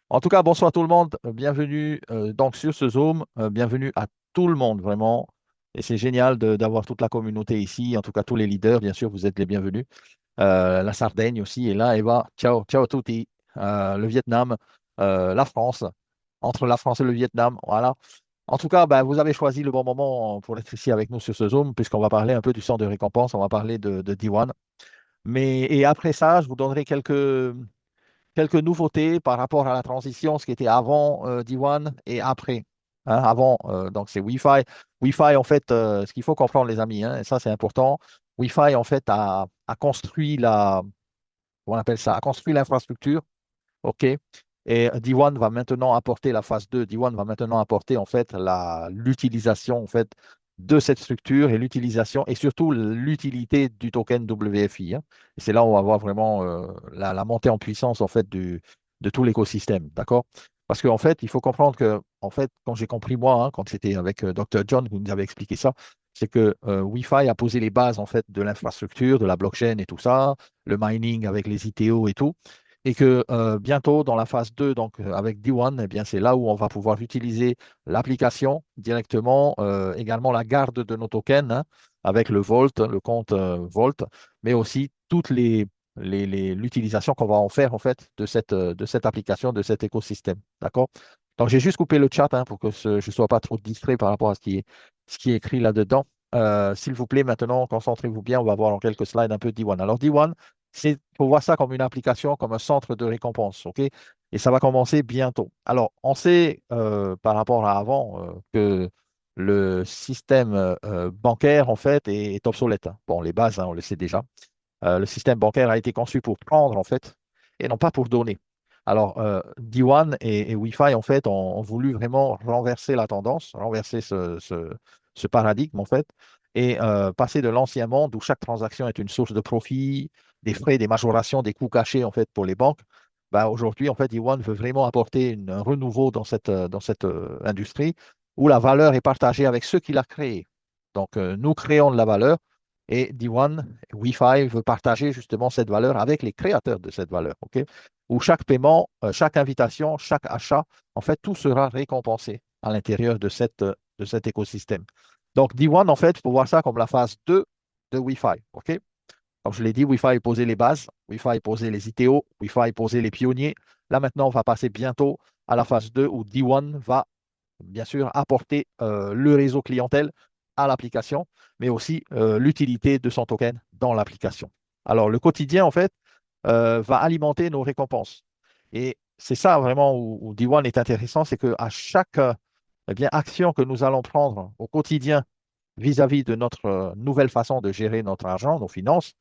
En tout cas, bonsoir tout le monde. Bienvenue donc sur ce Zoom. Bienvenue à tout le monde, vraiment. Et c'est génial d'avoir toute la communauté ici. En tout cas, tous les leaders, bien sûr, vous êtes les bienvenus. La Sardaigne aussi est là. Eva, ciao, ciao a tutti. Le Vietnam, la France. Entre la France et le Vietnam, voilà. En tout cas, ben, vous avez choisi le bon moment pour être ici avec nous sur ce Zoom, puisqu'on va parler un peu du centre de récompense. On va parler de D1. Et après ça, je vous donnerai quelques nouveautés par rapport à la transition, ce qui était avant D1 et après. Hein, avant, donc c'est Wi-Fi. Wi-Fi, en fait, ce qu'il faut comprendre, les amis, hein, et ça c'est important, Wi-Fi, en fait, a construit on appelle ça, a construit l'infrastructure, OK? Et D1 va maintenant apporter la phase 2. D1 va maintenant apporter, en fait, l'utilisation, en fait, de cette structure et l'utilisation et surtout l'utilité du token WFI, hein. Et c'est là où on va voir vraiment la montée en puissance, en fait, de tout l'écosystème, d'accord? Parce qu'en fait, il faut comprendre que, en fait, quand j'ai compris moi, hein, quand c'était avec Dr. John qui nous avait expliqué ça, c'est que Wi-Fi a posé les bases, en fait, de l'infrastructure, de la blockchain et tout ça, le mining avec les ITO et tout, et que bientôt, dans la phase 2, donc avec D1, eh bien, c'est là où on va pouvoir utiliser l'application directement, également la garde de nos tokens, hein, avec le Vault, le compte Vault, mais aussi toutes l'utilisation qu'on va en faire en fait de cette application, de cet écosystème. D'accord? Donc, j'ai juste coupé le chat, hein, pour que je ne sois pas trop distrait par rapport à ce qui est écrit là-dedans. S'il vous plaît, maintenant, concentrez-vous bien. On va voir en quelques slides un peu D1. Alors, D1, c'est pour voir ça comme une application, comme un centre de récompense, OK? Et ça va commencer bientôt. Alors, on sait par rapport à avant que le système bancaire, en fait, est obsolète, hein. Bon, les bases, hein, on le sait déjà. Le système bancaire a été conçu pour prendre, en fait, et non pas pour donner. Alors, D1 et Wi-Fi, en fait, ont voulu vraiment renverser la tendance, renverser ce paradigme, en fait, et passer de l'ancien monde où chaque transaction est une source de profit, des frais, des majorations, des coûts cachés, en fait, pour les banques. Ben, aujourd'hui, en fait, D1 veut vraiment apporter un renouveau dans cette industrie où la valeur est partagée avec ceux qui l'ont créée. Donc, nous créons de la valeur et D1, Wi-Fi veut partager justement cette valeur avec les créateurs de cette valeur, OK? Où chaque paiement, chaque invitation, chaque achat, en fait, tout sera récompensé à l'intérieur de cet écosystème. Donc, D1, en fait, il faut voir ça comme la phase 2 de Wi-Fi, OK? Comme je l'ai dit, Wi-Fi posait les bases, Wi-Fi posait les ITO, Wi-Fi posait les pionniers. Là, maintenant, on va passer bientôt à la phase 2 où D1 va bien sûr, apporter le réseau clientèle à l'application, mais aussi l'utilité de son token dans l'application. Alors, le quotidien, en fait, va alimenter nos récompenses. Et c'est ça vraiment où D1 est intéressant, c'est qu'à chaque eh bien, action que nous allons prendre au quotidien vis-à-vis de notre nouvelle façon de gérer notre argent, nos finances,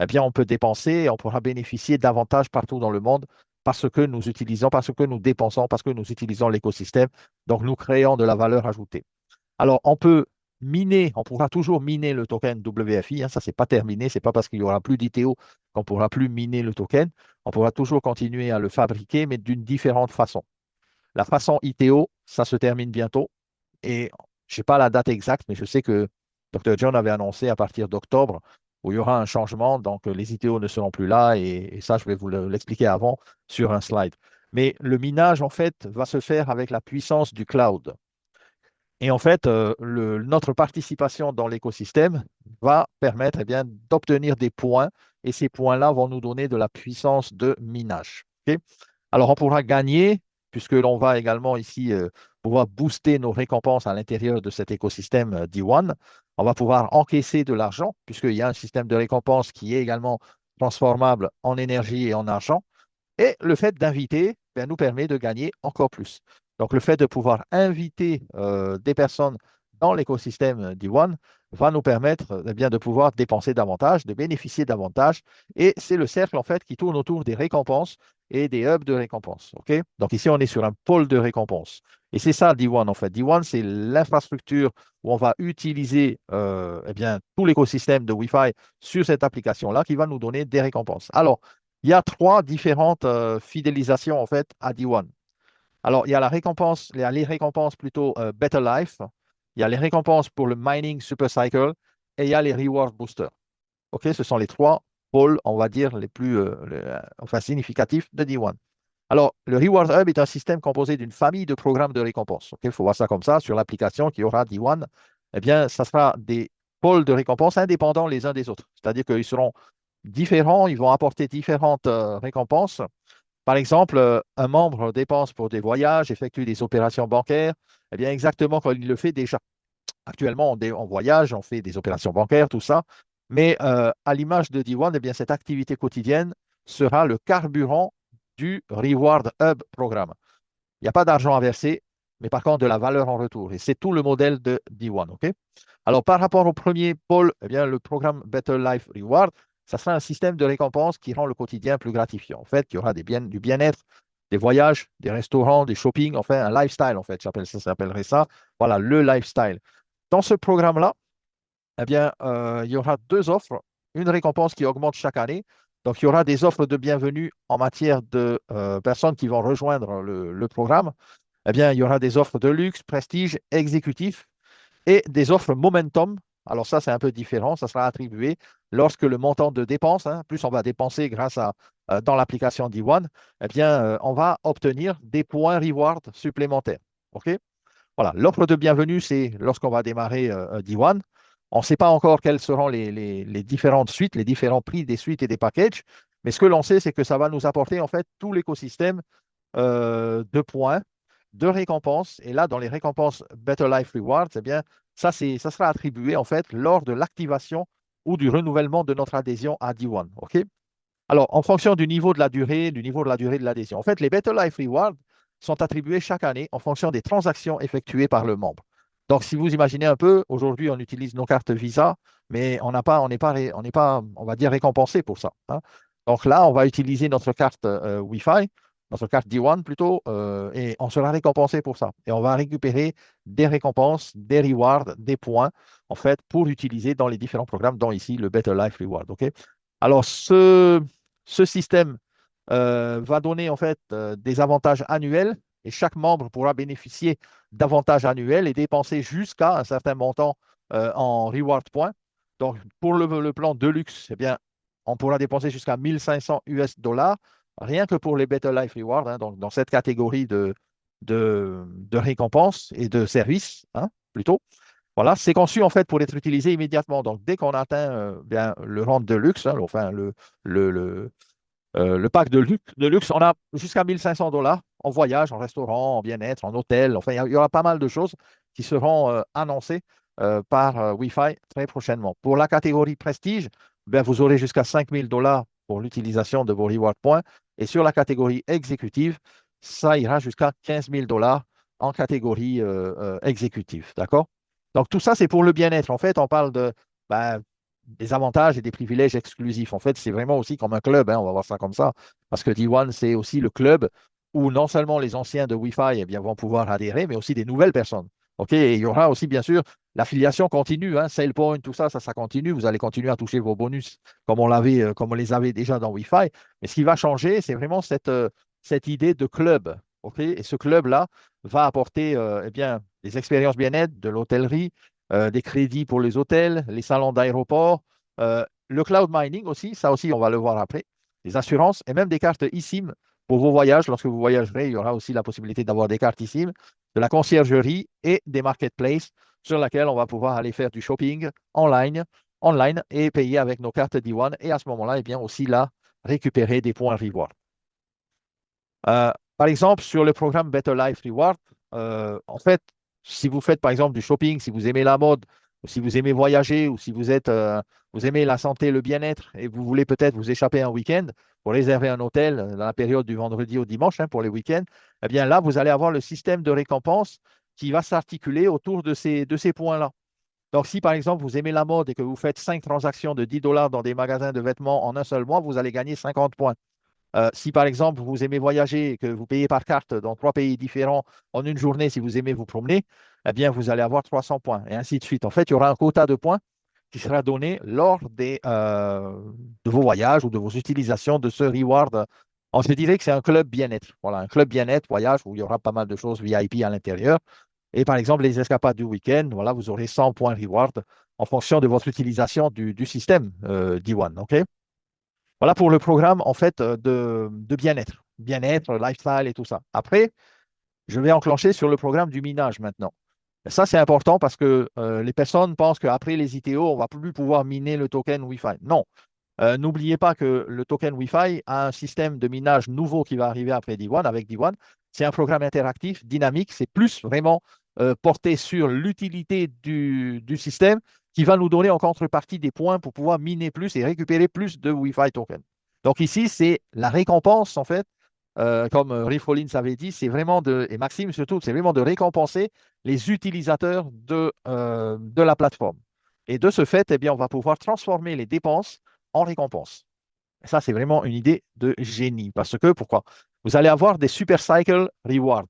eh bien, on peut dépenser et on pourra bénéficier davantage partout dans le monde parce que nous utilisons, parce que nous dépensons, parce que nous utilisons l'écosystème. Donc, nous créons de la valeur ajoutée. Alors, on peut miner, on pourra toujours miner le token WFI, hein, ça, c'est pas terminé. C'est pas parce qu'il y aura plus d'ITO qu'on pourra plus miner le token. On pourra toujours continuer à le fabriquer, mais d'une différente façon. La façon ITO, ça se termine bientôt. Et je sais pas la date exacte, mais je sais que Dr. John avait annoncé à partir d'octobre où il y aura un changement. Donc, les ITO ne seront plus là. Et ça, je vais vous l'expliquer avant sur un slide. Mais le minage, en fait, va se faire avec la puissance du cloud. Et en fait, notre participation dans l'écosystème va permettre eh bien, d'obtenir des points. Et ces points-là vont nous donner de la puissance de minage. OK? Alors, on pourra gagner, puisque l'on va également ici pouvoir booster nos récompenses à l'intérieur de cet écosystème D1. On va pouvoir encaisser de l'argent, puisqu'il y a un système de récompense qui est également transformable en énergie et en argent. Et le fait d'inviter ben, nous permet de gagner encore plus. Donc, le fait de pouvoir inviter des personnes dans l'écosystème d'Iwan va nous permettre eh bien, de pouvoir dépenser davantage, de bénéficier davantage. Et c'est le cercle en fait qui tourne autour des récompenses et des hubs de récompenses. OK? Donc ici, on est sur un pôle de récompenses. Et c'est ça D1 en fait. D1, c'est l'infrastructure où on va utiliser eh bien, tout l'écosystème de Wi-Fi sur cette application-là qui va nous donner des récompenses. Alors, il y a trois différentes fidélisations en fait à D1. Alors, il y a la récompense, il y a les récompenses plutôt Better Life, il y a les récompenses pour le Mining Super Cycle et il y a les Reward Boosters. OK, ce sont les trois pôles, on va dire, les plus enfin, significatifs de D1. Alors, le Reward Hub est un système composé d'une famille de programmes de récompense. Ok, il faut voir ça comme ça. Sur l'application qui aura D1, eh bien, ça sera des pôles de récompense indépendants les uns des autres. C'est-à-dire qu'ils seront différents, ils vont apporter différentes récompenses. Par exemple, un membre dépense pour des voyages, effectue des opérations bancaires, eh bien, exactement comme il le fait déjà. Actuellement, on voyage, on fait des opérations bancaires, tout ça. Mais à l'image de D1, eh bien, cette activité quotidienne sera le carburant du Reward Hub programme. Il n'y a pas d'argent à verser, mais par contre de la valeur en retour. Et c'est tout le modèle de D1. OK? Alors, par rapport au premier pôle, eh bien, le programme Better Life Reward, ça sera un système de récompense qui rend le quotidien plus gratifiant. En fait, il y aura du bien-être, des voyages, des restaurants, des shopping, enfin, un lifestyle, en fait, ça s'appellerait ça. Voilà, le lifestyle. Dans ce programme-là, eh bien, il y aura deux offres. Une récompense qui augmente chaque année. Donc, il y aura des offres de bienvenue en matière de personnes qui vont rejoindre le programme. Eh bien, il y aura des offres de luxe, prestige, exécutif et des offres momentum. Alors ça, c'est un peu différent. Ça sera attribué lorsque le montant de dépenses, hein, plus on va dépenser grâce à dans l'application D1, eh bien, on va obtenir des points reward supplémentaires. OK? Voilà, l'offre de bienvenue, c'est lorsqu'on va démarrer D1. On ne sait pas encore quelles seront les différentes suites, les différents prix des suites et des packages, mais ce que l'on sait, c'est que ça va nous apporter en fait tout l'écosystème de points, de récompenses. Et là, dans les récompenses Better Life Rewards, eh bien, ça sera attribué en fait lors de l'activation ou du renouvellement de notre adhésion à D1. OK? Alors, en fonction du niveau de la durée de l'adhésion. En fait, les Better Life Rewards sont attribués chaque année en fonction des transactions effectuées par le membre. Donc, si vous imaginez un peu, aujourd'hui, on utilise nos cartes Visa, mais on n'est pas, on va dire, récompensé pour ça. Hein. Donc là, on va utiliser notre carte Wi-Fi, notre carte D1 plutôt, et on sera récompensé pour ça. Et on va récupérer des récompenses, des rewards, des points, en fait, pour utiliser dans les différents programmes, dont ici le Better Life Reward. OK? Alors, ce système va donner en fait des avantages annuels et chaque membre pourra bénéficier d'avantages annuels et dépenser jusqu'à un certain montant en reward points. Donc, pour le plan Deluxe, eh bien, on pourra dépenser jusqu'à 1500 US dollars rien que pour les Better Life Rewards, hein, donc dans cette catégorie de récompenses et de services, hein, plutôt. Voilà, c'est conçu en fait pour être utilisé immédiatement. Donc, dès qu'on atteint bien, le rang de luxe, hein, enfin le, le, le pack de luxe, on a jusqu'à 1500 dollars en voyage, en restaurant, en bien-être, en hôtel. Enfin, il y aura pas mal de choses qui seront annoncées par Wi-Fi très prochainement. Pour la catégorie prestige, ben, vous aurez jusqu'à 5000 dollars pour l'utilisation de vos reward points. Et sur la catégorie exécutive, ça ira jusqu'à 15 000 dollars en catégorie exécutive. D'accord? Donc, tout ça, c'est pour le bien-être. En fait, on parle ben, des avantages et des privilèges exclusifs. En fait, c'est vraiment aussi comme un club, hein, on va voir ça comme ça, parce que D1, c'est aussi le club où non seulement les anciens de Wi-Fi eh bien, vont pouvoir adhérer, mais aussi des nouvelles personnes. OK? Et il y aura aussi, bien sûr, l'affiliation continue, hein, SailPoint, tout ça, ça continue. Vous allez continuer à toucher vos bonus comme on les avait déjà dans Wi-Fi. Mais ce qui va changer, c'est vraiment cette idée de club. OK? Et ce club-là va apporter eh bien, des expériences bien-être, de l'hôtellerie, des crédits pour les hôtels, les salons d'aéroport, le cloud mining aussi, ça aussi on va le voir après, les assurances et même des cartes eSIM pour vos voyages. Lorsque vous voyagerez, il y aura aussi la possibilité d'avoir des cartes eSIM, de la conciergerie et des marketplaces sur lesquels on va pouvoir aller faire du shopping online et payer avec nos cartes D1 et à ce moment-là, eh bien aussi là, récupérer des points reward. Par exemple, sur le programme Better Life Reward, en fait, si vous faites par exemple du shopping, si vous aimez la mode, ou si vous aimez voyager, ou si vous aimez la santé, le bien-être, et vous voulez peut-être vous échapper un week-end pour réserver un hôtel dans la période du vendredi au dimanche hein, pour les week-ends, eh bien là, vous allez avoir le système de récompense qui va s'articuler autour de ces points-là. Donc, si par exemple vous aimez la mode et que vous faites 5 transactions de 10 dollars dans des magasins de vêtements en un seul mois, vous allez gagner 50 points. Si par exemple vous aimez voyager et que vous payez par carte dans 3 pays différents en une journée, si vous aimez vous promener, eh bien vous allez avoir 300 points et ainsi de suite. En fait, il y aura un quota de points qui sera donné lors de vos voyages ou de vos utilisations de ce reward. On se dirait que c'est un club bien-être. Voilà, un club bien-être, voyage où il y aura pas mal de choses VIP à l'intérieur. Et par exemple, les escapades du week-end, voilà, vous aurez 100 points reward en fonction de votre utilisation du système D1. OK? Voilà pour le programme en fait de bien-être. bien-être, lifestyle et tout ça. Après, je vais enclencher sur le programme du minage maintenant. Et ça, c'est important parce que les personnes pensent qu'après les ITO, on ne va plus pouvoir miner le token Wi-Fi. Non. N'oubliez pas que le token Wi-Fi a un système de minage nouveau qui va arriver après D1 avec D1. C'est un programme interactif, dynamique. C'est plus vraiment porté sur l'utilité du système qui va nous donner en contrepartie des points pour pouvoir miner plus et récupérer plus de Wi-Fi tokens. Donc ici, c'est la récompense, en fait, comme Riff Rollins avait dit, c'est vraiment de, et Maxime surtout, c'est vraiment de récompenser les utilisateurs de la plateforme. Et de ce fait, eh bien, on va pouvoir transformer les dépenses en récompense. Et ça, c'est vraiment une idée de génie. Parce que, pourquoi? Vous allez avoir des Super Cycle Rewards.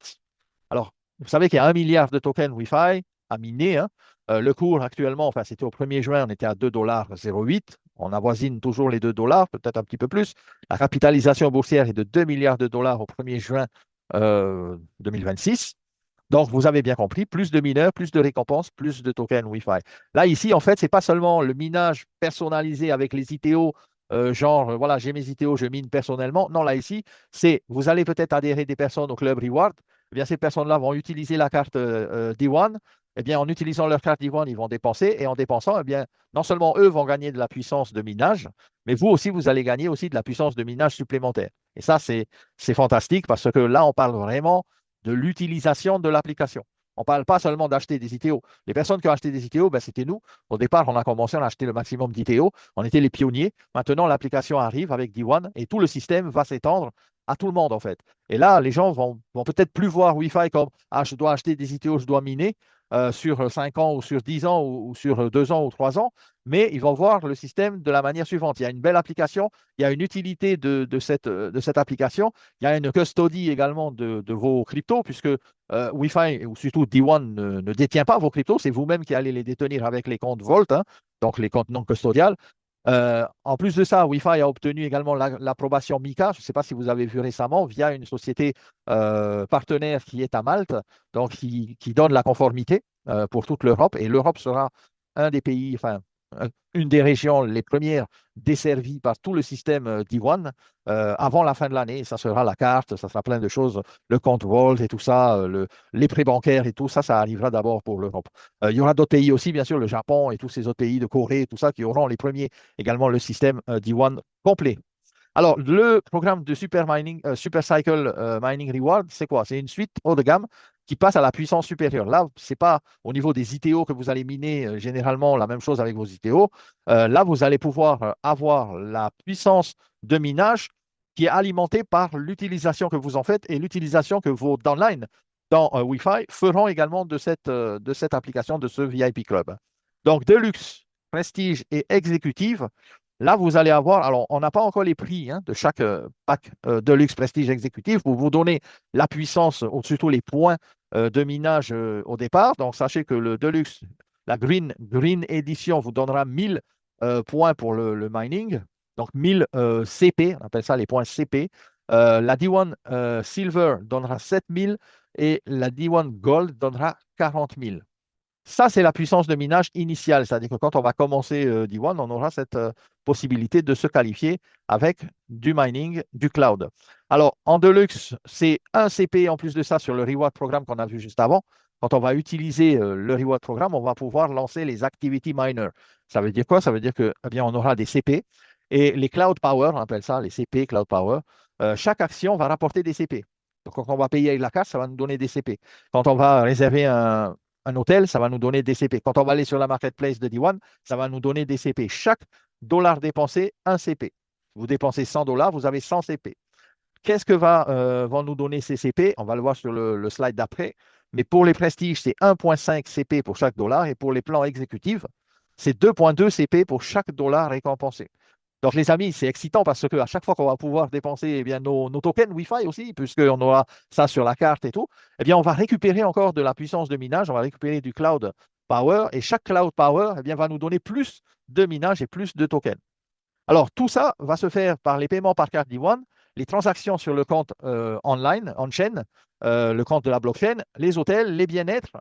Alors, vous savez qu'il y a 1 milliard de tokens Wi-Fi à miner, hein. Le cours actuellement, enfin, c'était au 1er juin, on était à 2,08 $. On avoisine toujours les 2 dollars, peut-être un petit peu plus. La capitalisation boursière est de 2 milliards de dollars au 1er juin 2026. Donc, vous avez bien compris, plus de mineurs, plus de récompenses, plus de tokens Wi-Fi. Là, ici, en fait, ce n'est pas seulement le minage personnalisé avec les ITO, genre, voilà, j'ai mes ITO, je mine personnellement. Non, là, ici, c'est, vous allez peut-être adhérer des personnes au Club Reward. Eh bien, ces personnes-là vont utiliser la carte D1. Eh bien, en utilisant leur carte D1, ils vont dépenser. Et en dépensant, eh bien, non seulement eux vont gagner de la puissance de minage, mais vous aussi, vous allez gagner aussi de la puissance de minage supplémentaire. Et ça, c'est fantastique parce que là, on parle vraiment de l'utilisation de l'application. On ne parle pas seulement d'acheter des ITO. Les personnes qui ont acheté des ITO, ben, c'était nous. Au départ, on a commencé à acheter le maximum d'ITO. On était les pionniers. Maintenant, l'application arrive avec D1 et tout le système va s'étendre à tout le monde, en fait. Et là, les gens vont peut-être plus voir Wi-Fi comme ah, je dois acheter des ITO, je dois miner sur 5 ans ou sur 10 ans ou sur 2 ans ou 3 ans, mais ils vont voir le système de la manière suivante. Il y a une belle application, il y a une utilité de cette application, il y a une custody également de vos cryptos, puisque Wi-Fi ou surtout D1 ne détient pas vos cryptos, c'est vous-même qui allez les détenir avec les comptes Vault, hein, donc les comptes non custodiales. En plus de ça, Wi-Fi a obtenu également l'approbation MiCA. Je ne sais pas si vous avez vu récemment, via une société partenaire qui est à Malte, donc qui donne la conformité pour toute l'Europe. Et l'Europe sera un des pays, enfin, une des régions les premières desservies par tout le système D1 avant la fin de l'année. Ça sera la carte, ça sera plein de choses, le compte Vault et tout ça, les prêts bancaires et tout ça, ça arrivera d'abord pour l'Europe. Il y aura d'autres pays aussi, bien sûr, le Japon et tous ces autres pays de Corée, tout ça, qui auront les premiers également le système D1 complet. Alors, le programme de Super Mining, Super Cycle Mining Reward, c'est quoi? C'est une suite haut de gamme qui passe à la puissance supérieure. Là, ce n'est pas au niveau des ITO que vous allez miner généralement la même chose avec vos ITO. Là, vous allez pouvoir avoir la puissance de minage qui est alimentée par l'utilisation que vous en faites et l'utilisation que vos downlines dans Wi-Fi feront également de cette application, de ce VIP Club. Donc, Deluxe, Prestige et Exécutive. Là, vous allez avoir, alors on n'a pas encore les prix hein, de chaque pack Deluxe Prestige Exécutif pour vous donner la puissance, ou surtout les points de minage au départ. Donc, sachez que le Deluxe, la Green Edition, vous donnera 1000 points pour le mining. Donc, 1000 CP, on appelle ça les points CP. La D1 Silver donnera 7000 et la D1 Gold donnera 40 000. Ça, c'est la puissance de minage initiale. C'est-à-dire que quand on va commencer D1, on aura cette possibilité de se qualifier avec du mining, du cloud. Alors, en Deluxe, c'est un CP en plus de ça sur le Reward Programme qu'on a vu juste avant. Quand on va utiliser le Reward Programme, on va pouvoir lancer les Activity Miners. Ça veut dire quoi? Ça veut dire que, eh bien, on aura des CP et les Cloud Power, on appelle ça les CP, Cloud Power. Chaque action va rapporter des CP. Donc, quand on va payer avec la carte, ça va nous donner des CP. Quand on va réserver un hôtel, ça va nous donner des CP. Quand on va aller sur la marketplace de D1, ça va nous donner des CP. Chaque dollar dépensé, un CP. Vous dépensez 100 dollars, vous avez 100 CP. Qu'est-ce que vont nous donner ces CP? On va le voir sur le slide d'après. Mais pour les prestiges, c'est 1,5 CP pour chaque dollar. Et pour les plans exécutifs, c'est 2,2 CP pour chaque dollar récompensé. Donc, les amis, c'est excitant parce qu'à chaque fois qu'on va pouvoir dépenser eh bien, nos tokens Wi-Fi aussi, puisqu'on aura ça sur la carte et tout, eh bien, on va récupérer encore de la puissance de minage, on va récupérer du cloud power et chaque cloud power eh bien, va nous donner plus de minage et plus de tokens. Alors, tout ça va se faire par les paiements par carte D1, les transactions sur le compte online, on-chain, le compte de la blockchain, les hôtels, les bien-être,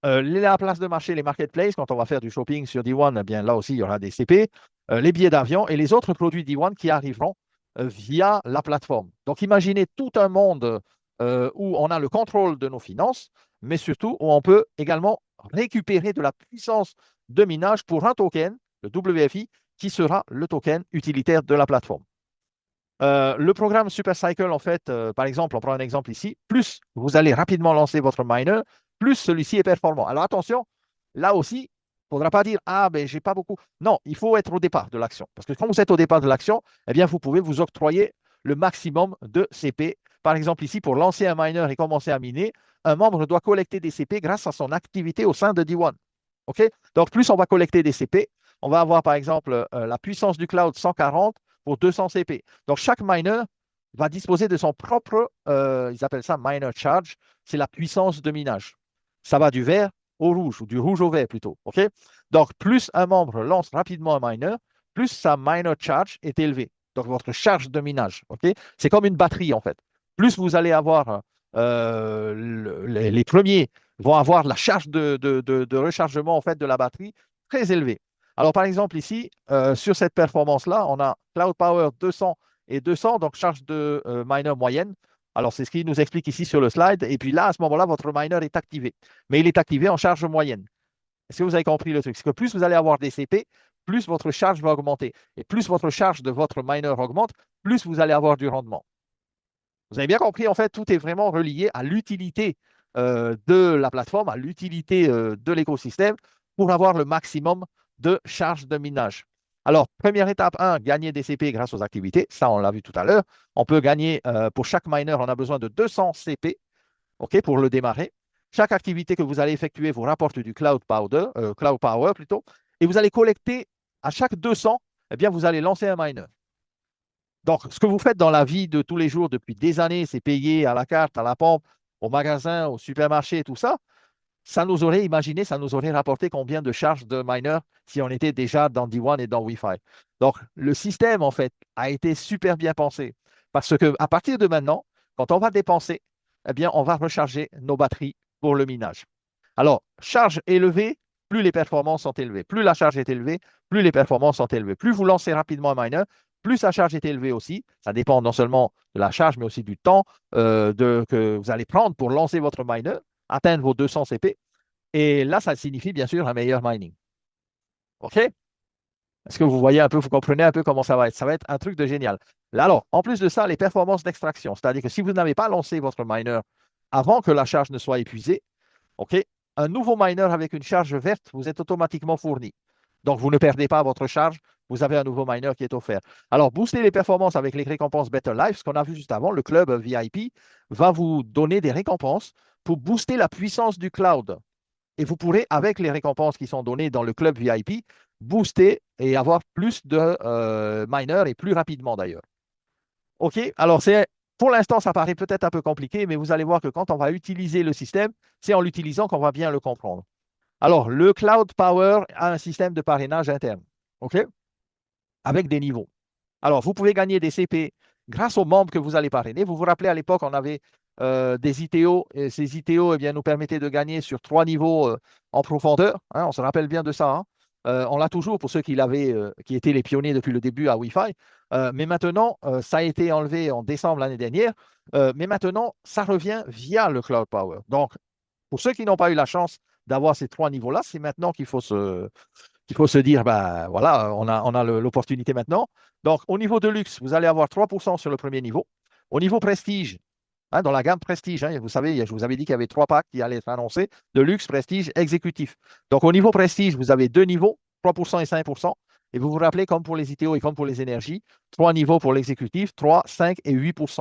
la place de marché, les marketplaces, quand on va faire du shopping sur D1, eh bien, là aussi, il y aura des CP, les billets d'avion et les autres produits D1 qui arriveront via la plateforme. Donc, imaginez tout un monde où on a le contrôle de nos finances, mais surtout où on peut également récupérer de la puissance de minage pour un token, le WFI, qui sera le token utilitaire de la plateforme. Le programme Supercycle, en fait, par exemple, on prend un exemple ici, plus vous allez rapidement lancer votre miner, plus celui-ci est performant. Alors attention, là aussi, il ne faudra pas dire, ah, ben, j'ai pas beaucoup. Non, il faut être au départ de l'action. Parce que quand vous êtes au départ de l'action, eh bien, vous pouvez vous octroyer le maximum de CP. Par exemple, ici, pour lancer un miner et commencer à miner, un membre doit collecter des CP grâce à son activité au sein de D1. OK? Donc, plus on va collecter des CP, on va avoir, par exemple, la puissance du cloud 140 pour 200 CP. Donc, chaque miner va disposer de son propre, ils appellent ça miner charge, c'est la puissance de minage. Ça va du vert au rouge, ou du rouge au vert plutôt. OK? Donc, plus un membre lance rapidement un miner, plus sa miner charge est élevée. Donc, votre charge de minage. OK? C'est comme une batterie, en fait. Plus vous allez avoir les premiers vont avoir la charge de rechargement en fait, de la batterie très élevée. Alors, par exemple, ici, sur cette performance-là, on a Cloud Power 200 et 200, donc charge de miner moyenne. Alors, c'est ce qu'il nous explique ici sur le slide. Et puis là, à ce moment-là, votre miner est activé. Mais il est activé en charge moyenne. Est-ce que vous avez compris le truc? C'est que plus vous allez avoir des CP, plus votre charge va augmenter. Et plus votre charge de votre miner augmente, plus vous allez avoir du rendement. Vous avez bien compris, en fait, tout est vraiment relié à l'utilité de la plateforme, à l'utilité de l'écosystème pour avoir le maximum de charge de minage. Alors, première étape 1, gagner des CP grâce aux activités. Ça, on l'a vu tout à l'heure. On peut gagner, pour chaque miner, on a besoin de 200 CP, OK, pour le démarrer. Chaque activité que vous allez effectuer vous rapporte du cloud power plutôt, et vous allez collecter à chaque 200, eh bien, vous allez lancer un miner. Donc, ce que vous faites dans la vie de tous les jours depuis des années, c'est payer à la carte, à la pompe, au magasin, au supermarché, tout ça. Ça nous aurait imaginé, ça nous aurait rapporté combien de charges de miner si on était déjà dans D1 et dans Wi-Fi. Donc, le système, en fait, a été super bien pensé parce que à partir de maintenant, quand on va dépenser, eh bien, on va recharger nos batteries pour le minage. Alors, charge élevée, plus les performances sont élevées. Plus la charge est élevée, plus les performances sont élevées. Plus vous lancez rapidement un miner, plus sa charge est élevée aussi. Ça dépend non seulement de la charge, mais aussi du temps que vous allez prendre pour lancer votre miner, atteindre vos 200 CP. Et là, ça signifie bien sûr un meilleur mining. OK? Est-ce que vous voyez un peu, vous comprenez un peu comment ça va être? Ça va être un truc de génial. Là, alors, en plus de ça, les performances d'extraction, c'est-à-dire que si vous n'avez pas lancé votre miner avant que la charge ne soit épuisée, OK, un nouveau miner avec une charge verte, vous êtes automatiquement fourni. Donc, vous ne perdez pas votre charge, vous avez un nouveau miner qui est offert. Alors, booster les performances avec les récompenses Better Life, ce qu'on a vu juste avant, le club VIP va vous donner des récompenses pour booster la puissance du cloud. Et vous pourrez, avec les récompenses qui sont données dans le club VIP, booster et avoir plus de miners et plus rapidement d'ailleurs. OK, alors pour l'instant, ça paraît peut-être un peu compliqué, mais vous allez voir que quand on va utiliser le système, c'est en l'utilisant qu'on va bien le comprendre. Alors, le Cloud Power a un système de parrainage interne, OK, avec des niveaux. Alors, vous pouvez gagner des CP grâce aux membres que vous allez parrainer. Vous vous rappelez, à l'époque, on avait des ITO, et ces ITO eh bien, nous permettaient de gagner sur 3 niveaux en profondeur, hein, on se rappelle bien de ça, hein. On l'a toujours pour ceux qui étaient les pionniers depuis le début à Wi-Fi. Mais maintenant, ça a été enlevé en décembre l'année dernière. Mais maintenant, ça revient via le Cloud Power. Donc, pour ceux qui n'ont pas eu la chance d'avoir ces 3 niveaux-là, c'est maintenant qu'il faut se dire, ben voilà, on a l'opportunité maintenant. Donc, au niveau de luxe, vous allez avoir 3% sur le premier niveau. Au niveau prestige, hein, dans la gamme prestige, hein, vous savez, je vous avais dit qu'il y avait 3 packs qui allaient être annoncés, de luxe, prestige, exécutif. Donc, au niveau prestige, vous avez 2 niveaux, 3% et 5%. Et vous vous rappelez, comme pour les ITO et comme pour les énergies, 3 niveaux pour l'exécutif, 3, 5 et 8%.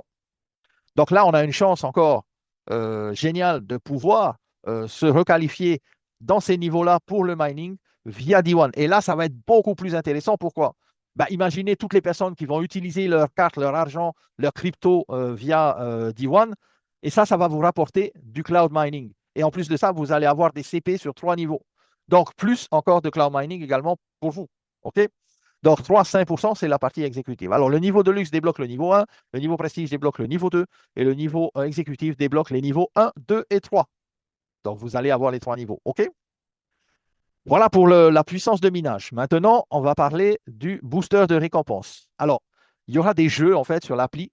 Donc là, on a une chance encore géniale de pouvoir se requalifier dans ces niveaux-là pour le mining via D1. Et là, ça va être beaucoup plus intéressant. Pourquoi? Bah, imaginez toutes les personnes qui vont utiliser leur carte, leur argent, leur crypto via D1. Et ça va vous rapporter du cloud mining. Et en plus de ça, vous allez avoir des CP sur 3 niveaux. Donc, plus encore de cloud mining également pour vous. OK? Donc, 3 à 5%, c'est la partie exécutive. Alors, le niveau de luxe débloque le niveau 1, le niveau prestige débloque le niveau 2 et le niveau exécutif débloque les niveaux 1, 2 et 3. Donc, vous allez avoir les 3 niveaux. OK? Voilà pour la puissance de minage. Maintenant, on va parler du booster de récompense. Alors, il y aura des jeux en fait sur l'appli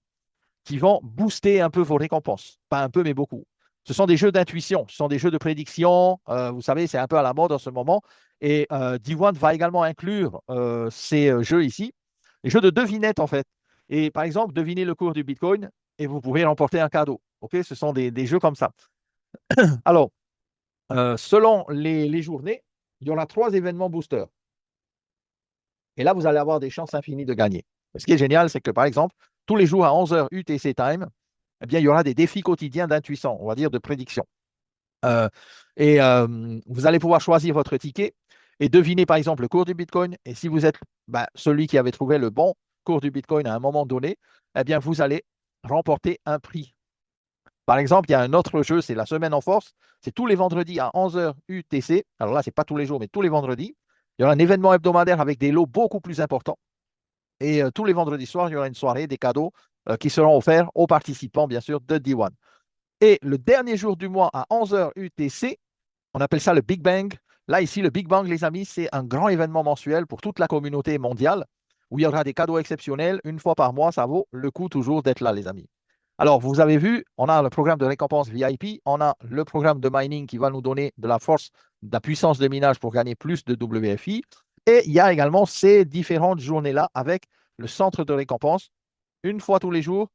qui vont booster un peu vos récompenses. Pas un peu, mais beaucoup. Ce sont des jeux d'intuition, ce sont des jeux de prédiction. Vous savez, c'est un peu à la mode en ce moment. Et D1 va également inclure ces jeux ici, les jeux de devinette en fait. Et par exemple, devinez le cours du Bitcoin et vous pouvez remporter un cadeau. OK? Ce sont des jeux comme ça. Alors, selon les journées, il y aura 3 événements boosters. Et là, vous allez avoir des chances infinies de gagner. Ce qui est génial, c'est que par exemple, tous les jours à 11 heures UTC Time, eh bien, il y aura des défis quotidiens d'intuition, on va dire de prédiction. Euh, vous allez pouvoir choisir votre ticket et deviner par exemple le cours du Bitcoin. Et si vous êtes celui qui avait trouvé le bon cours du Bitcoin à un moment donné, eh bien, vous allez remporter un prix. Par exemple, il y a un autre jeu, c'est la semaine en force. C'est tous les vendredis à 11 heures UTC. Alors là, ce n'est pas tous les jours, mais tous les vendredis. Il y aura un événement hebdomadaire avec des lots beaucoup plus importants. Et tous les vendredis soirs, il y aura une soirée, des cadeaux qui seront offerts aux participants, bien sûr, de D1. Et le dernier jour du mois à 11 heures UTC, on appelle ça le Big Bang. Là, ici, le Big Bang, les amis, c'est un grand événement mensuel pour toute la communauté mondiale où il y aura des cadeaux exceptionnels. Une fois par mois, ça vaut le coup toujours d'être là, les amis. Alors, vous avez vu, on a le programme de récompense VIP, on a le programme de mining qui va nous donner de la force, de la puissance de minage pour gagner plus de WFI. Et il y a également ces différentes journées-là avec le centre de récompense, une fois tous les jours,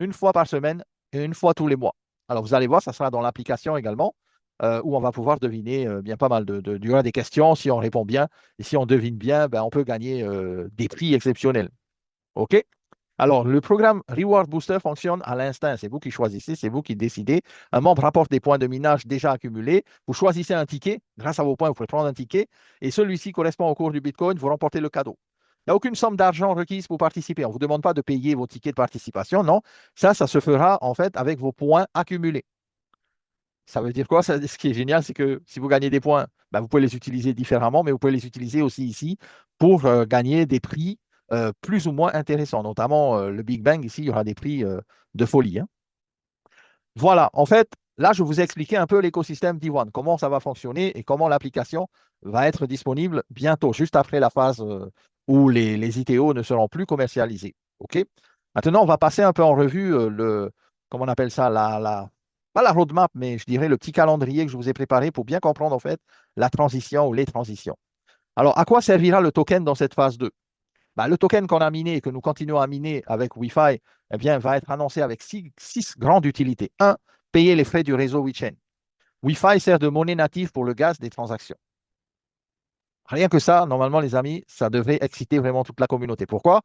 une fois par semaine et une fois tous les mois. Alors, vous allez voir, ça sera dans l'application également, où on va pouvoir deviner bien pas mal il y aura des questions. Si on répond bien et si on devine bien, ben, on peut gagner des prix exceptionnels. OK? Alors, le programme Reward Booster fonctionne à l'instinct. C'est vous qui choisissez, c'est vous qui décidez. Un membre rapporte des points de minage déjà accumulés. Vous choisissez un ticket. Grâce à vos points, vous pouvez prendre un ticket. Et celui-ci correspond au cours du Bitcoin. Vous remportez le cadeau. Il n'y a aucune somme d'argent requise pour participer. On ne vous demande pas de payer vos tickets de participation. Non, ça se fera en fait avec vos points accumulés. Ça veut dire quoi? Ce qui est génial, c'est que si vous gagnez des points, ben, vous pouvez les utiliser différemment, mais vous pouvez les utiliser aussi ici pour gagner des prix plus ou moins intéressants. Notamment le Big Bang, ici, il y aura des prix de folie, hein. Voilà, en fait, là, je vous ai expliqué un peu l'écosystème D1, comment ça va fonctionner et comment l'application va être disponible bientôt, juste après la phase où les ITO ne seront plus commercialisés. OK? Maintenant, on va passer un peu en revue comment on appelle ça, pas la roadmap, mais je dirais le petit calendrier que je vous ai préparé pour bien comprendre en fait la transition ou les transitions. Alors, à quoi servira le token dans cette phase 2? Le token qu'on a miné et que nous continuons à miner avec Wi-Fi, eh bien, va être annoncé avec six grandes utilités. Un, payer les frais du réseau WeChain. Wi-Fi sert de monnaie native pour le gaz des transactions. Rien que ça, normalement, les amis, ça devrait exciter vraiment toute la communauté. Pourquoi?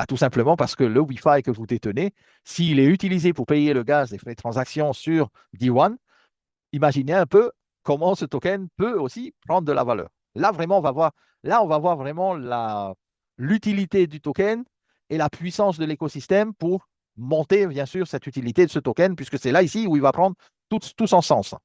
Tout simplement parce que le Wi-Fi que vous détenez, s'il est utilisé pour payer le gaz des frais de transaction sur D1, imaginez un peu comment ce token peut aussi prendre de la valeur. Là, vraiment, on va voir vraiment l'utilité du token et la puissance de l'écosystème pour monter, bien sûr, cette utilité de ce token, puisque c'est là, ici, où il va prendre tout son sens.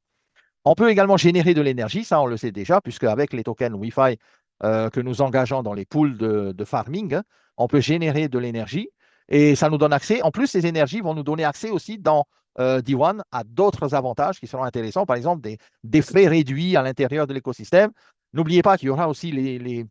On peut également générer de l'énergie, ça, on le sait déjà, puisque avec les tokens Wi-Fi que nous engageons dans les pools de farming, hein, on peut générer de l'énergie et ça nous donne accès. En plus, ces énergies vont nous donner accès aussi dans D1 à d'autres avantages qui seront intéressants, par exemple des frais réduits à l'intérieur de l'écosystème. N'oubliez pas qu'il y aura aussi les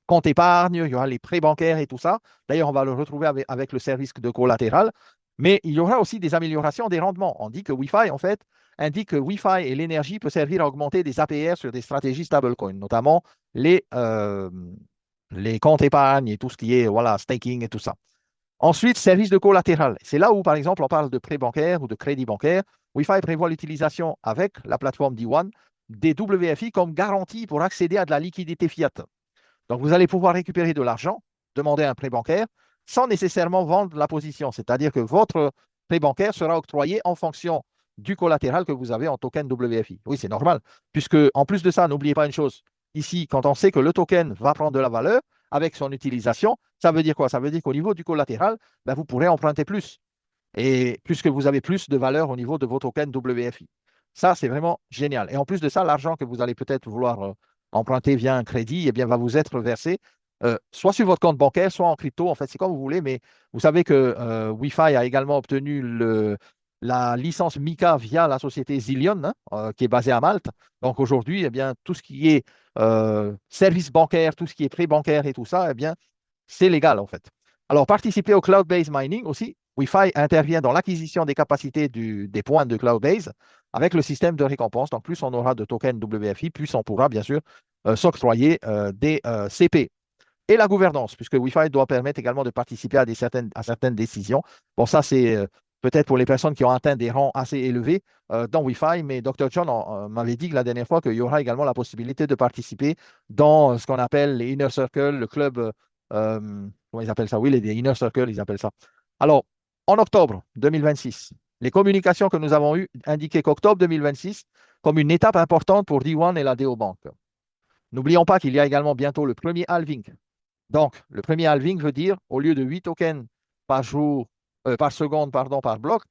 comptes épargne, il y aura les prêts bancaires et tout ça. D'ailleurs, on va le retrouver avec le service de collatéral. Mais il y aura aussi des améliorations des rendements. On dit que Wi-Fi, en fait, indique que Wi-Fi et l'énergie peuvent servir à augmenter des APR sur des stratégies stablecoin, notamment les comptes épargne et tout ce qui est voilà, staking et tout ça. Ensuite, service de collatéral. C'est là où, par exemple, on parle de prêt bancaire ou de crédit bancaire. Wi-Fi prévoit l'utilisation avec la plateforme D1 des WFI comme garantie pour accéder à de la liquidité fiat. Donc, vous allez pouvoir récupérer de l'argent, demander un prêt bancaire, sans nécessairement vendre la position. C'est-à-dire que votre prêt bancaire sera octroyé en fonction du collatéral que vous avez en token WFI. Oui, c'est normal, puisque en plus de ça, n'oubliez pas une chose. Ici, quand on sait que le token va prendre de la valeur avec son utilisation, ça veut dire quoi? Ça veut dire qu'au niveau du collatéral, vous pourrez emprunter plus. Et puisque vous avez plus de valeur au niveau de vos tokens WFI. Ça, c'est vraiment génial. Et en plus de ça, l'argent que vous allez peut-être vouloir emprunter via un crédit, eh bien, va vous être versé soit sur votre compte bancaire, soit en crypto. En fait, c'est comme vous voulez, mais vous savez que Wi-Fi a également obtenu la licence MiCA via la société Zillion, hein, qui est basée à Malte. Donc aujourd'hui, eh bien, tout ce qui est service bancaire, tout ce qui est prêt bancaire et tout ça, eh bien, c'est légal en fait. Alors, participer au cloud-based mining aussi, Wi-Fi intervient dans l'acquisition des capacités des points de cloud-based avec le système de récompense. Donc, plus on aura de tokens WFI, plus on pourra bien sûr s'octroyer des CP. Et la gouvernance, puisque Wi-Fi doit permettre également de participer à certaines décisions. Bon, ça, c'est peut-être pour les personnes qui ont atteint des rangs assez élevés dans Wi-Fi, mais Dr. John m'avait dit que la dernière fois qu'il y aura également la possibilité de participer dans ce qu'on appelle les Inner Circle, le club, comment ils appellent ça? Oui, les Inner Circle, ils appellent ça. Alors, en octobre 2026, les communications que nous avons eues indiquaient qu'octobre 2026, comme une étape importante pour D1 et la DO Bank. N'oublions pas qu'il y a également bientôt le premier halving. Donc, le premier halving veut dire, au lieu de 8 tokens par jour, par seconde, pardon, par bloc,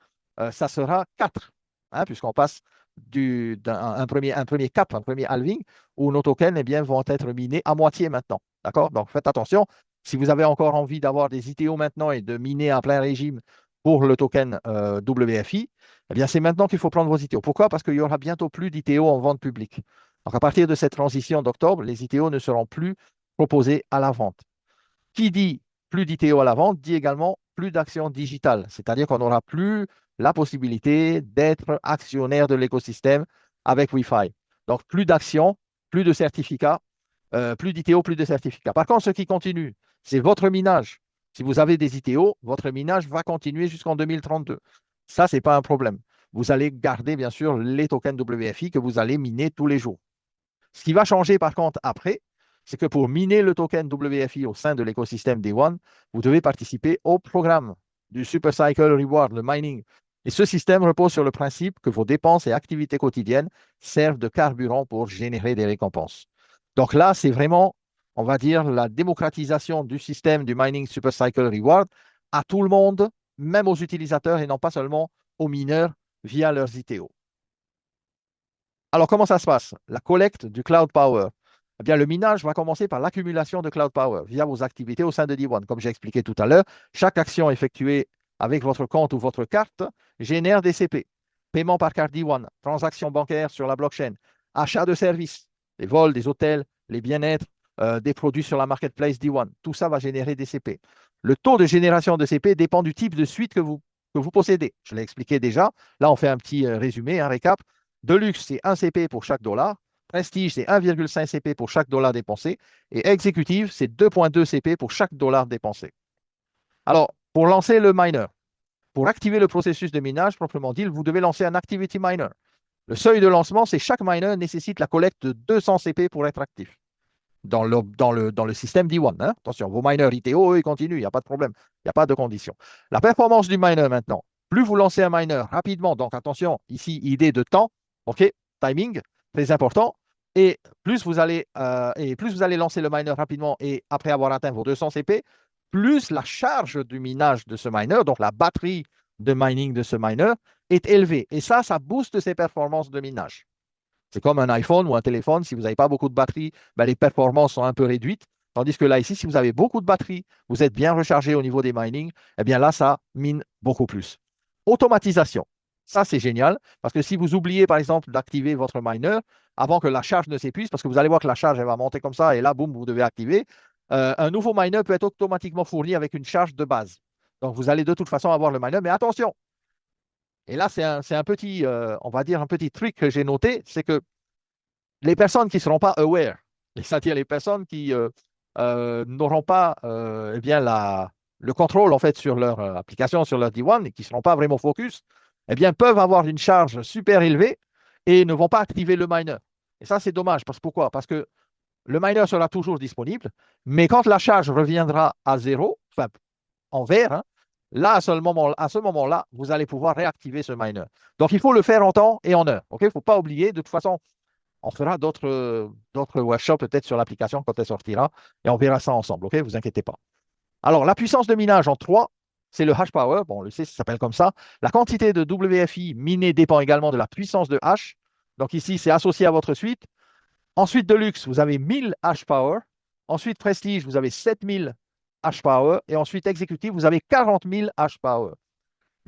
ça sera 4, hein, puisqu'on passe d'un un premier cap, un premier halving, où nos tokens eh bien, vont être minés à moitié maintenant. D'accord? Donc, faites attention. Si vous avez encore envie d'avoir des ITO maintenant et de miner à plein régime pour le token WFI, eh bien, c'est maintenant qu'il faut prendre vos ITO. Pourquoi? Parce qu'il y aura bientôt plus d'ITO en vente publique. Donc, à partir de cette transition d'octobre, les ITO ne seront plus proposés à la vente. Qui dit plus d'ITO à la vente dit également plus d'actions digitales, c'est-à-dire qu'on n'aura plus la possibilité d'être actionnaire de l'écosystème avec Wi-Fi. Donc, plus d'actions, plus de certificats, plus d'ITO, plus de certificats. Par contre, ce qui continue, c'est votre minage. Si vous avez des ITO, votre minage va continuer jusqu'en 2032. Ça, ce n'est pas un problème. Vous allez garder, bien sûr, les tokens WFI que vous allez miner tous les jours. Ce qui va changer par contre après, c'est que pour miner le token WFI au sein de l'écosystème Day One, vous devez participer au programme du Super Cycle Reward, le mining. Et ce système repose sur le principe que vos dépenses et activités quotidiennes servent de carburant pour générer des récompenses. Donc là, c'est vraiment, on va dire, la démocratisation du système du mining Super Cycle Reward à tout le monde, même aux utilisateurs et non pas seulement aux mineurs via leurs ITO. Alors, comment ça se passe? La collecte du Cloud Power. Eh bien, le minage va commencer par l'accumulation de Cloud Power via vos activités au sein de D1. Comme j'ai expliqué tout à l'heure, chaque action effectuée avec votre compte ou votre carte génère des CP. Paiement par carte D1, transactions bancaires sur la blockchain, achat de services, des vols, des hôtels, les bien-être, des produits sur la marketplace D1. Tout ça va générer des CP. Le taux de génération de CP dépend du type de suite que vous possédez. Je l'ai expliqué déjà. Là, on fait un petit résumé, un récap. Deluxe, c'est 1 CP pour chaque dollar. Prestige, c'est 1,5 CP pour chaque dollar dépensé. Et exécutive, c'est 2,2 CP pour chaque dollar dépensé. Alors, pour lancer le miner, pour activer le processus de minage, proprement dit, vous devez lancer un Activity Miner. Le seuil de lancement, c'est chaque miner nécessite la collecte de 200 CP pour être actif dans le système D1. Hein. Attention, vos miners ITO, eux, ils continuent, il n'y a pas de problème, il n'y a pas de condition. La performance du miner maintenant, plus vous lancez un miner rapidement, donc attention, ici, idée de temps, OK, timing, très important, et plus vous allez lancer le miner rapidement et après avoir atteint vos 200 CP, plus la charge du minage de ce miner, donc la batterie de mining de ce miner, est élevée. Et ça booste ses performances de minage. C'est comme un iPhone ou un téléphone. Si vous n'avez pas beaucoup de batterie, ben, les performances sont un peu réduites. Tandis que là, ici, si vous avez beaucoup de batterie, vous êtes bien rechargé au niveau des mining, eh bien là, ça mine beaucoup plus. Automatisation. Ça, c'est génial parce que si vous oubliez, par exemple, d'activer votre miner avant que la charge ne s'épuise, parce que vous allez voir que la charge, elle va monter comme ça et là, boum, vous devez activer, un nouveau miner peut être automatiquement fourni avec une charge de base. Donc, vous allez de toute façon avoir le miner, mais attention, et là, c'est un petit, on va dire, un petit truc que j'ai noté, c'est que les personnes qui ne seront pas aware, c'est-à-dire les personnes qui n'auront pas eh bien, le contrôle en fait sur leur application, sur leur D1 et qui ne seront pas vraiment focus, eh bien, peuvent avoir une charge super élevée et ne vont pas activer le miner. Et ça, c'est dommage. Pourquoi? Parce que le miner sera toujours disponible, mais quand la charge reviendra à zéro, enfin en vert, hein, là, à ce moment-là, vous allez pouvoir réactiver ce miner. Donc, il faut le faire en temps et en heure. Il ne faut pas oublier. De toute façon, on fera d'autres workshops peut-être sur l'application quand elle sortira et on verra ça ensemble. OK? Vous inquiétez pas. Alors, la puissance de minage en 3, c'est le hash power. Bon, on le sait, ça s'appelle comme ça. La quantité de WFI minée dépend également de la puissance de hash. Donc, ici, c'est associé à votre suite. Ensuite, Deluxe, vous avez 1000 hash power. Ensuite, Prestige, vous avez 7000 hash power. Et ensuite, Executive, vous avez 40 000 hash power.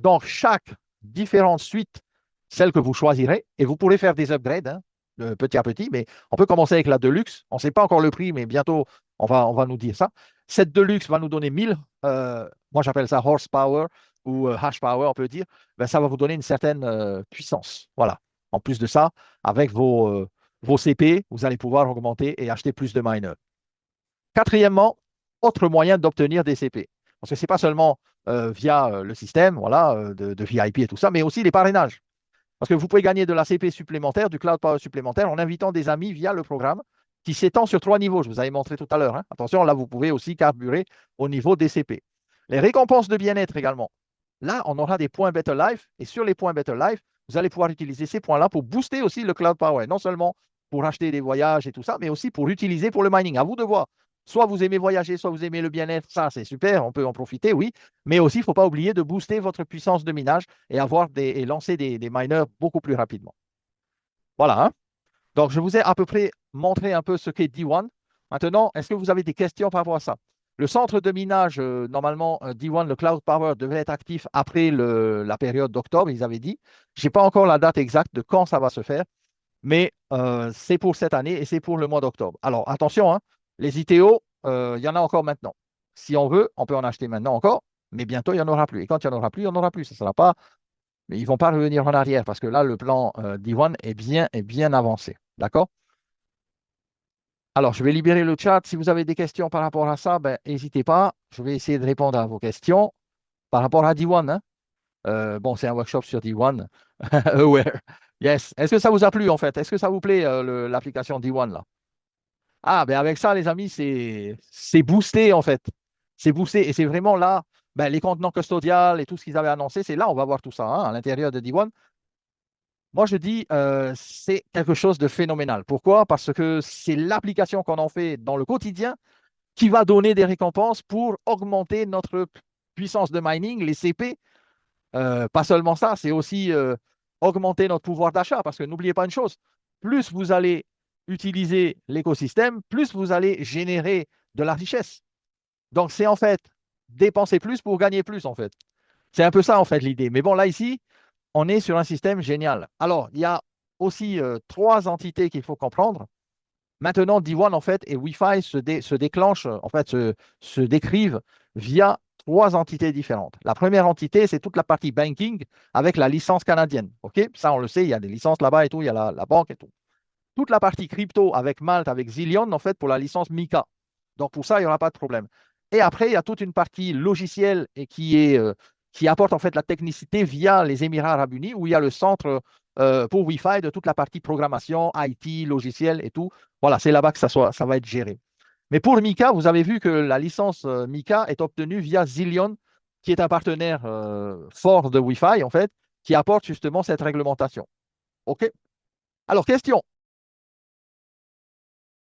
Donc, chaque différente suite, celle que vous choisirez, et vous pourrez faire des upgrades hein, petit à petit, mais on peut commencer avec la Deluxe. On ne sait pas encore le prix, mais bientôt, on va nous dire ça. Cette Deluxe va nous donner 1000, moi j'appelle ça horsepower ou hash power, on peut dire. Ben, ça va vous donner une certaine puissance. Voilà. En plus de ça, avec vos CP, vous allez pouvoir augmenter et acheter plus de miners. Quatrièmement, autre moyen d'obtenir des CP. Parce que ce n'est pas seulement via le système voilà, de VIP et tout ça, mais aussi les parrainages. Parce que vous pouvez gagner de la CP supplémentaire, du cloud power supplémentaire, en invitant des amis via le programme qui s'étend sur 3 niveaux. Je vous avais montré tout à l'heure, hein. Attention, là, vous pouvez aussi carburer au niveau des CP. Les récompenses de bien-être également. Là, on aura des points Better Life. Et sur les points Better Life, vous allez pouvoir utiliser ces points-là pour booster aussi le cloud power. Non seulement pour acheter des voyages et tout ça, mais aussi pour utiliser pour le mining. À vous de voir. Soit vous aimez voyager, soit vous aimez le bien-être. Ça, c'est super. On peut en profiter, oui. Mais aussi, il ne faut pas oublier de booster votre puissance de minage et et lancer des miners beaucoup plus rapidement. Voilà, hein. Donc, je vous ai à peu près montré un peu ce qu'est D1. Maintenant, est-ce que vous avez des questions par rapport à ça? Le centre de minage, normalement, D1, le Cloud Power, devrait être actif après la période d'octobre, ils avaient dit. Je n'ai pas encore la date exacte de quand ça va se faire, mais c'est pour cette année et c'est pour le mois d'octobre. Alors, attention, hein, les ITO, il y en a encore maintenant. Si on veut, on peut en acheter maintenant encore, mais bientôt, il n'y en aura plus. Et quand il n'y en aura plus, il n'y en aura plus. Ça ne sera pas, mais ils ne vont pas revenir en arrière parce que là, le plan D1 est bien avancé. D'accord? Alors, je vais libérer le chat. Si vous avez des questions par rapport à ça, ben, n'hésitez pas. Je vais essayer de répondre à vos questions par rapport à D1, hein. Bon, c'est un workshop sur D1. Aware. Yes. Est-ce que ça vous a plu en fait? Est-ce que ça vous plaît l'application D1 là? Ah, ben avec ça, les amis, c'est boosté en fait. C'est boosté et c'est vraiment là, ben, les contenants custodiales et tout ce qu'ils avaient annoncé, c'est là, on va voir tout ça hein, à l'intérieur de D1. Moi, je dis, c'est quelque chose de phénoménal. Pourquoi? Parce que c'est l'application qu'on en fait dans le quotidien qui va donner des récompenses pour augmenter notre puissance de mining, les CP. Pas seulement ça, c'est aussi augmenter notre pouvoir d'achat. Parce que n'oubliez pas une chose, plus vous allez utiliser l'écosystème, plus vous allez générer de la richesse. Donc, c'est en fait dépenser plus pour gagner plus, en fait. C'est un peu ça, en fait, l'idée. Mais bon, là, ici, on est sur un système génial. Alors, il y a aussi 3 entités qu'il faut comprendre. Maintenant, D1 en fait et Wi-Fi se déclenchent, en fait, se décrivent via 3 entités différentes. La première entité, c'est toute la partie banking avec la licence canadienne. OK? Ça, on le sait, il y a des licences là-bas et tout, il y a la banque et tout. Toute la partie crypto avec Malte, avec Zillion, en fait, pour la licence MiCA. Donc, pour ça, il n'y aura pas de problème. Et après, il y a toute une partie logicielle et qui apporte en fait la technicité via les Émirats arabes unis, où il y a le centre pour Wi-Fi de toute la partie programmation, IT, logiciel et tout. Voilà, c'est là-bas que ça va être géré. Mais pour Mika, vous avez vu que la licence Mika est obtenue via Zillion, qui est un partenaire fort de Wi-Fi, en fait, qui apporte justement cette réglementation. OK? Alors, question.